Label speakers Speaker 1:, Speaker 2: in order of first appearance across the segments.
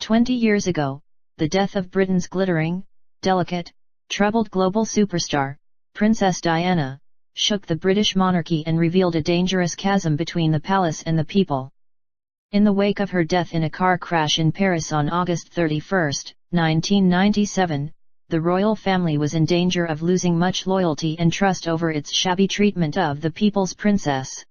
Speaker 1: 20 years ago, the death of Britain's glittering, delicate, troubled global superstar, Princess Diana, shook the British monarchy and revealed a dangerous chasm between the palace and the people. In the wake of her death in a car crash in Paris on August 31, 1997, the royal family was in danger of losing much loyalty and trust over its shabby treatment of the people's princess.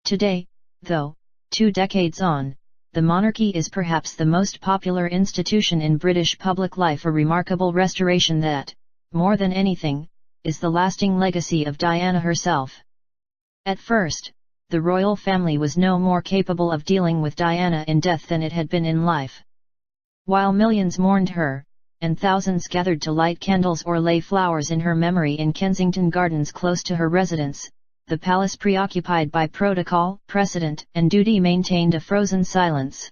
Speaker 1: Today, though, 2 decades on, the monarchy is perhaps the most popular institution in British public life, a remarkable restoration that, more than anything, is the lasting legacy of Diana herself. At first, the royal family was no more capable of dealing with Diana in death than it had been in life. While millions mourned her, and thousands gathered to light candles or lay flowers in her memory in Kensington Gardens close to her residence, the palace, preoccupied by protocol, precedent, and duty, maintained a frozen silence.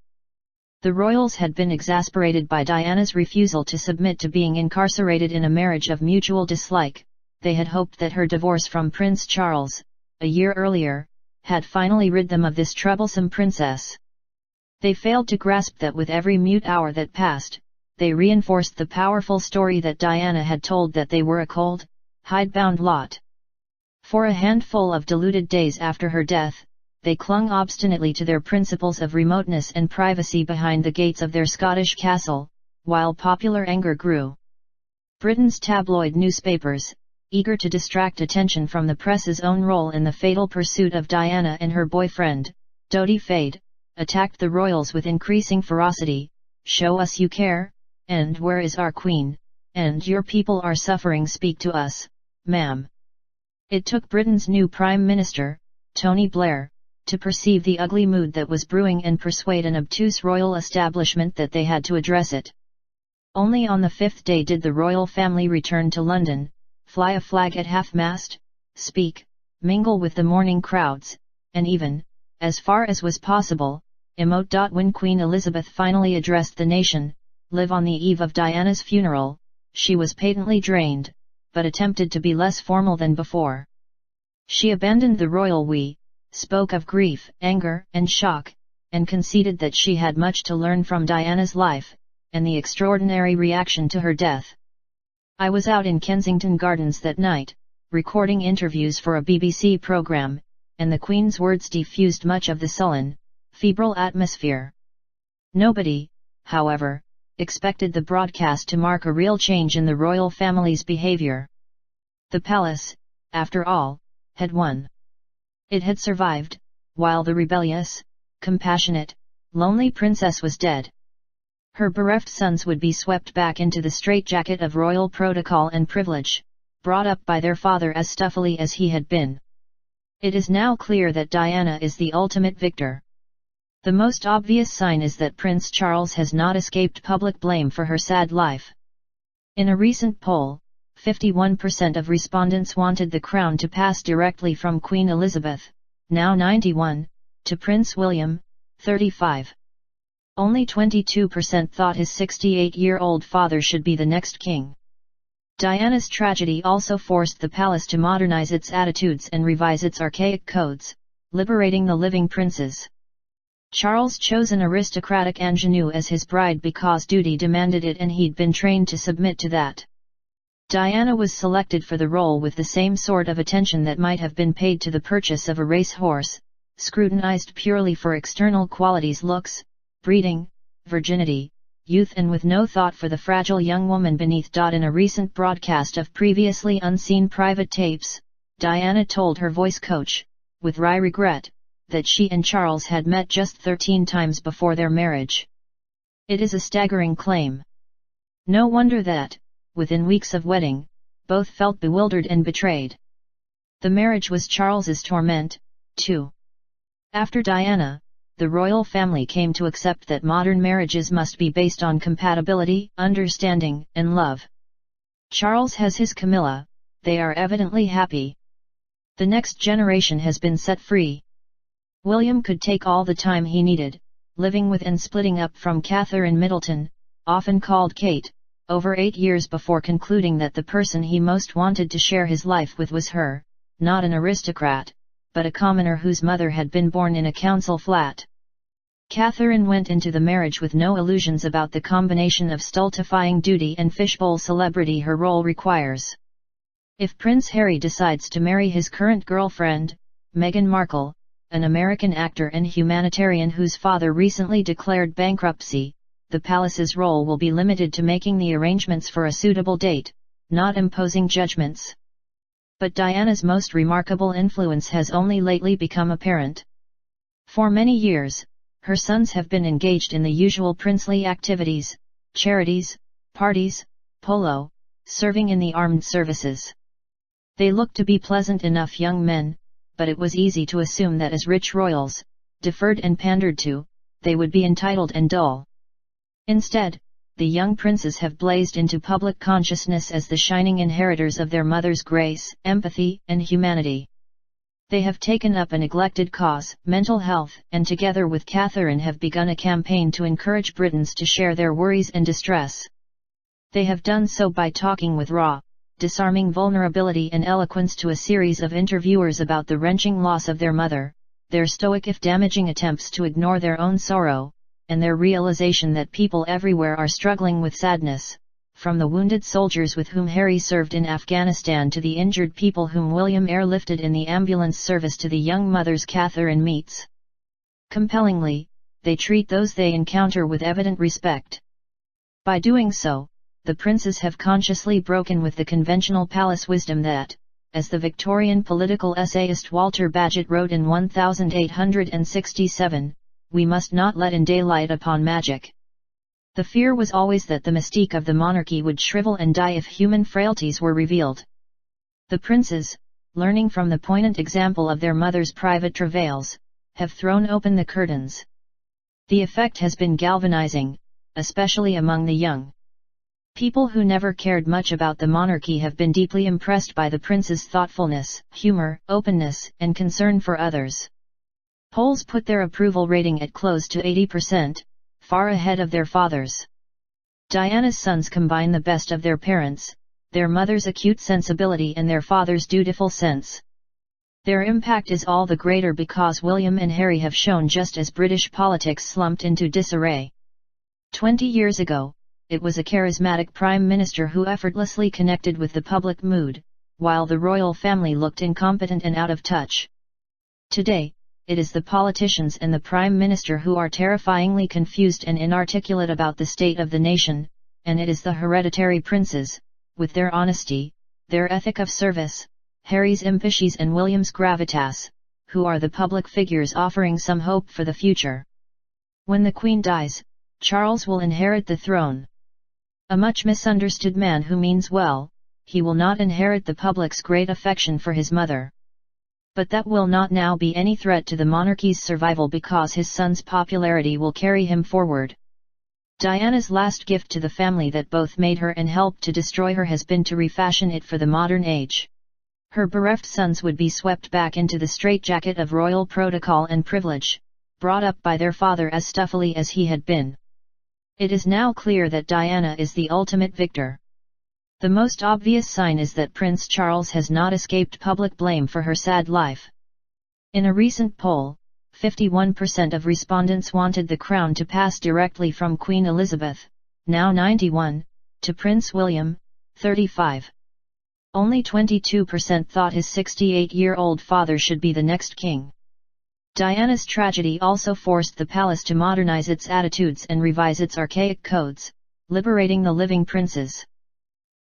Speaker 1: The royals had been exasperated by Diana's refusal to submit to being incarcerated in a marriage of mutual dislike. They had hoped that her divorce from Prince Charles, a year earlier, had finally rid them of this troublesome princess. They failed to grasp that with every mute hour that passed, they reinforced the powerful story that Diana had told, that they were a cold, hidebound lot. For a handful of deluded days after her death, they clung obstinately to their principles of remoteness and privacy behind the gates of their Scottish castle, while popular anger grew. Britain's tabloid newspapers, eager to distract attention from the press's own role in the fatal pursuit of Diana and her boyfriend, Dodi Fayed, attacked the royals with increasing ferocity. "Show us you care, and where is our queen, and your people are suffering, speak to us, ma'am." It took Britain's new Prime Minister, Tony Blair, to perceive the ugly mood that was brewing and persuade an obtuse royal establishment that they had to address it. Only on the 5th day did the royal family return to London, fly a flag at half-mast, speak, mingle with the mourning crowds, and even, as far as was possible, emote. When Queen Elizabeth finally addressed the nation, live on the eve of Diana's funeral, she was patently drained, but attempted to be less formal than before. She abandoned the royal we, spoke of grief, anger, and shock, and conceded that she had much to learn from Diana's life, and the extraordinary reaction to her death. "I was out in Kensington Gardens that night, recording interviews for a BBC programme, and the Queen's words diffused much of the sullen, febrile atmosphere. Nobody, however, expected the broadcast to mark a real change in the royal family's behaviour. The palace, after all, had won. It had survived, while the rebellious, compassionate, lonely princess was dead. Her bereft sons would be swept back into the straitjacket of royal protocol and privilege, brought up by their father as stuffily as he had been. It is now clear that Diana is the ultimate victor. The most obvious sign is that Prince Charles has not escaped public blame for her sad life. In a recent poll, 51% of respondents wanted the crown to pass directly from Queen Elizabeth, now 91, to Prince William, 35. Only 22% thought his 68-year-old father should be the next king. Diana's tragedy also forced the palace to modernize its attitudes and revise its archaic codes, liberating the living princes. Charles chose an aristocratic ingenue as his bride because duty demanded it, and he'd been trained to submit to that. Diana was selected for the role with the same sort of attention that might have been paid to the purchase of a racehorse, scrutinized purely for external qualities, looks, breeding, virginity, youth, and with no thought for the fragile young woman beneath. In a recent broadcast of previously unseen private tapes, Diana told her voice coach, with wry regret, that she and Charles had met just 13 times before their marriage. It is a staggering claim. No wonder that, within weeks of wedding, both felt bewildered and betrayed. The marriage was Charles's torment, too. After Diana, the royal family came to accept that modern marriages must be based on compatibility, understanding, and love. Charles has his Camilla, they are evidently happy. The next generation has been set free. William could take all the time he needed, living with and splitting up from Catherine Middleton, often called Kate, over 8 years before concluding that the person he most wanted to share his life with was her, not an aristocrat, but a commoner whose mother had been born in a council flat. Catherine went into the marriage with no illusions about the combination of stultifying duty and fishbowl celebrity her role requires. If Prince Harry decides to marry his current girlfriend, Meghan Markle, an American actor and humanitarian whose father recently declared bankruptcy, the palace's role will be limited to making the arrangements for a suitable date, not imposing judgments. But Diana's most remarkable influence has only lately become apparent. For many years, her sons have been engaged in the usual princely activities, charities, parties, polo, serving in the armed services. They looked to be pleasant enough young men, but it was easy to assume that as rich royals, deferred and pandered to, they would be entitled and dull. Instead, the young princes have blazed into public consciousness as the shining inheritors of their mother's grace, empathy, and humanity. They have taken up a neglected cause, mental health, and together with Catherine have begun a campaign to encourage Britons to share their worries and distress. They have done so by talking with raw, disarming vulnerability and eloquence to a series of interviewers about the wrenching loss of their mother, their stoic if damaging attempts to ignore their own sorrow, and their realization that people everywhere are struggling with sadness, from the wounded soldiers with whom Harry served in Afghanistan to the injured people whom William airlifted in the ambulance service to the young mothers Catherine meets. Compellingly, they treat those they encounter with evident respect. By doing so, the princes have consciously broken with the conventional palace wisdom that, as the Victorian political essayist Walter Bagehot wrote in 1867, we must not let in daylight upon magic. The fear was always that the mystique of the monarchy would shrivel and die if human frailties were revealed. The princes, learning from the poignant example of their mother's private travails, have thrown open the curtains. The effect has been galvanizing, especially among the young. People who never cared much about the monarchy have been deeply impressed by the prince's thoughtfulness, humor, openness, and concern for others. Polls put their approval rating at close to 80%, far ahead of their fathers. Diana's sons combine the best of their parents, their mother's acute sensibility and their father's dutiful sense. Their impact is all the greater because William and Harry have shown just as British politics slumped into disarray. 20 years ago, it was a charismatic prime minister who effortlessly connected with the public mood, while the royal family looked incompetent and out of touch. Today, it is the politicians and the prime minister who are terrifyingly confused and inarticulate about the state of the nation, and it is the hereditary princes, with their honesty, their ethic of service, Harry's impetus and William's gravitas, who are the public figures offering some hope for the future. When the Queen dies, Charles will inherit the throne. A much misunderstood man who means well, he will not inherit the public's great affection for his mother. But that will not now be any threat to the monarchy's survival because his son's popularity will carry him forward. Diana's last gift to the family that both made her and helped to destroy her has been to refashion it for the modern age. Her bereft sons would be swept back into the straitjacket of royal protocol and privilege, brought up by their father as stuffily as he had been. It is now clear that Diana is the ultimate victor. The most obvious sign is that Prince Charles has not escaped public blame for her sad life. In a recent poll, 51% of respondents wanted the crown to pass directly from Queen Elizabeth, now 91, to Prince William, 35. Only 22% thought his 68-year-old father should be the next king. Diana's tragedy also forced the palace to modernize its attitudes and revise its archaic codes, liberating the living princes.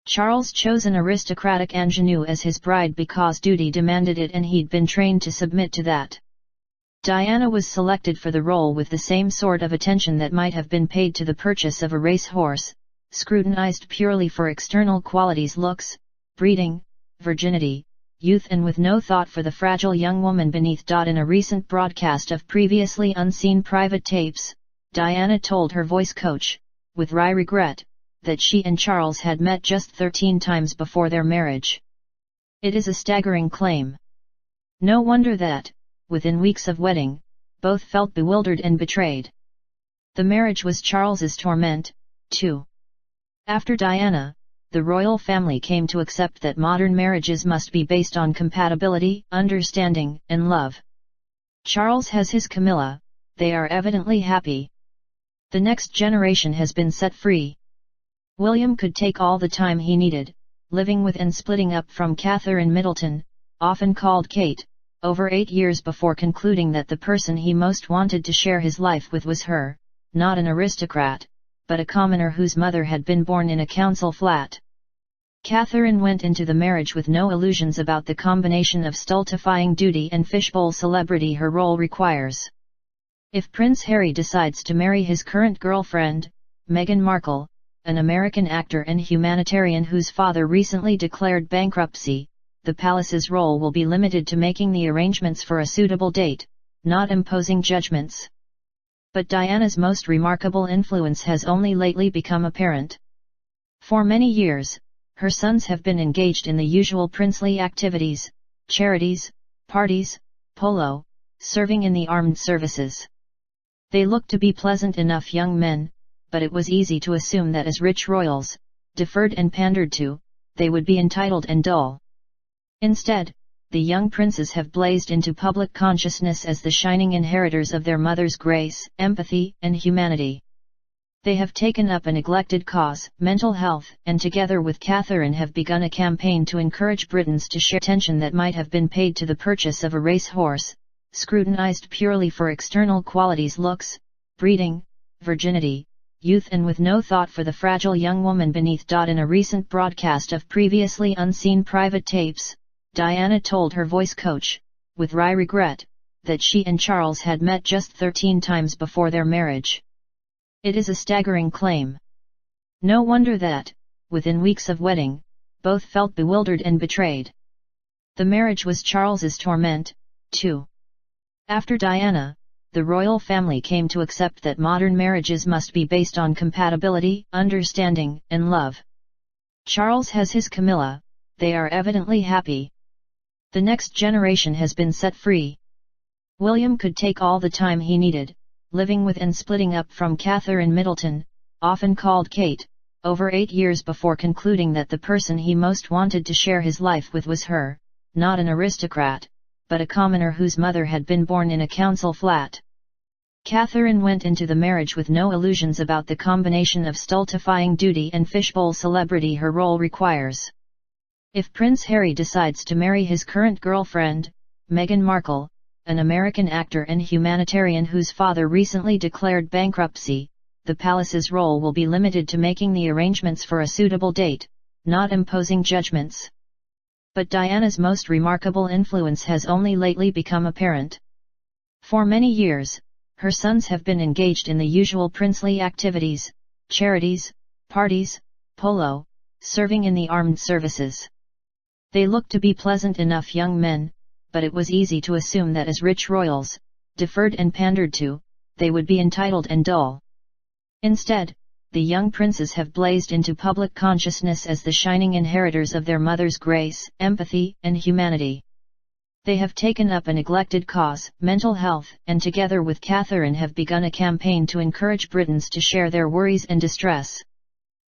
Speaker 1: Charles chose an aristocratic ingenue as his bride because duty demanded it and he'd been trained to submit to that. Diana was selected for the role with the same sort of attention that might have been paid to the purchase of a racehorse, scrutinized purely for external qualities: looks, breeding, virginity, youth, and with no thought for the fragile young woman beneath. In a recent broadcast of previously unseen private tapes, Diana told her voice coach, with wry regret, that she and Charles had met just 13 times before their marriage. It is a staggering claim. No wonder that, within weeks of wedding, both felt bewildered and betrayed. The marriage was Charles's torment, too. After Diana, the royal family came to accept that modern marriages must be based on compatibility, understanding, and love. Charles has his Camilla, they are evidently happy. The next generation has been set free. William could take all the time he needed, living with and splitting up from Catherine Middleton, often called Kate, over 8 years before concluding that the person he most wanted to share his life with was her, not an aristocrat, but a commoner whose mother had been born in a council flat. Catherine went into the marriage with no illusions about the combination of stultifying duty and fishbowl celebrity her role requires. If Prince Harry decides to marry his current girlfriend, Meghan Markle, an American actor and humanitarian whose father recently declared bankruptcy, the palace's role will be limited to making the arrangements for a suitable date, not imposing judgments. But Diana's most remarkable influence has only lately become apparent. For many years, her sons have been engaged in the usual princely activities, charities, parties, polo, serving in the armed services. They looked to be pleasant enough young men, but it was easy to assume that as rich royals, deferred and pandered to, they would be entitled and dull. Instead, the young princes have blazed into public consciousness as the shining inheritors of their mother's grace, empathy, and humanity. They have taken up a neglected cause, mental health, and together with Catherine have begun a campaign to encourage Britons to share attention that might have been paid to the purchase of a racehorse, scrutinized purely for external qualities, looks, breeding, virginity, youth, and with no thought for the fragile young woman beneath. In a recent broadcast of previously unseen private tapes, Diana told her voice coach, with wry regret, that she and Charles had met just 13 times before their marriage. It is a staggering claim. No wonder that, within weeks of wedding, both felt bewildered and betrayed. The marriage was Charles's torment, too. After Diana, the royal family came to accept that modern marriages must be based on compatibility, understanding, and love. Charles has his Camilla, they are evidently happy. The next generation has been set free. William could take all the time he needed, living with and splitting up from Catherine Middleton, often called Kate, over 8 years before concluding that the person he most wanted to share his life with was her, not an aristocrat, but a commoner whose mother had been born in a council flat. Catherine went into the marriage with no illusions about the combination of stultifying duty and fishbowl celebrity her role requires. If Prince Harry decides to marry his current girlfriend, Meghan Markle, an American actor and humanitarian whose father recently declared bankruptcy, the palace's role will be limited to making the arrangements for a suitable date, not imposing judgments. But Diana's most remarkable influence has only lately become apparent. For many years, her sons have been engaged in the usual princely activities, charities, parties, polo, serving in the armed services. They looked to be pleasant enough young men, but it was easy to assume that as rich royals, deferred and pandered to, they would be entitled and dull. Instead, the young princes have blazed into public consciousness as the shining inheritors of their mother's grace, empathy, and humanity. They have taken up a neglected cause, mental health, and together with Catherine have begun a campaign to encourage Britons to share their worries and distress.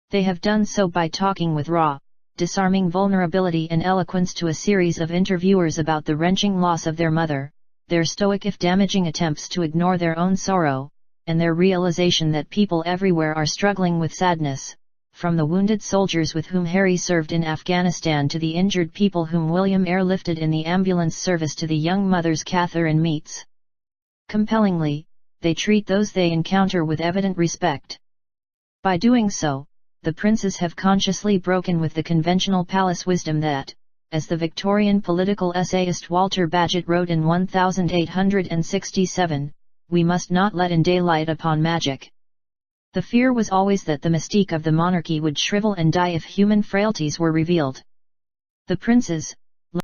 Speaker 1: They have done so by talking with raw, disarming vulnerability and eloquence to a series of interviewers about the wrenching loss of their mother, their stoic if damaging attempts to ignore their own sorrow, and their realization that people everywhere are struggling with sadness, from the wounded soldiers with whom Harry served in Afghanistan to the injured people whom William airlifted in the ambulance service to the young mothers Catherine meets. Compellingly, they treat those they encounter with evident respect. By doing so, the princes have consciously broken with the conventional palace wisdom that, as the Victorian political essayist Walter Bagehot wrote in 1867, we must not let in daylight upon magic. The fear was always that the mystique of the monarchy would shrivel and die if human frailties were revealed. The princes,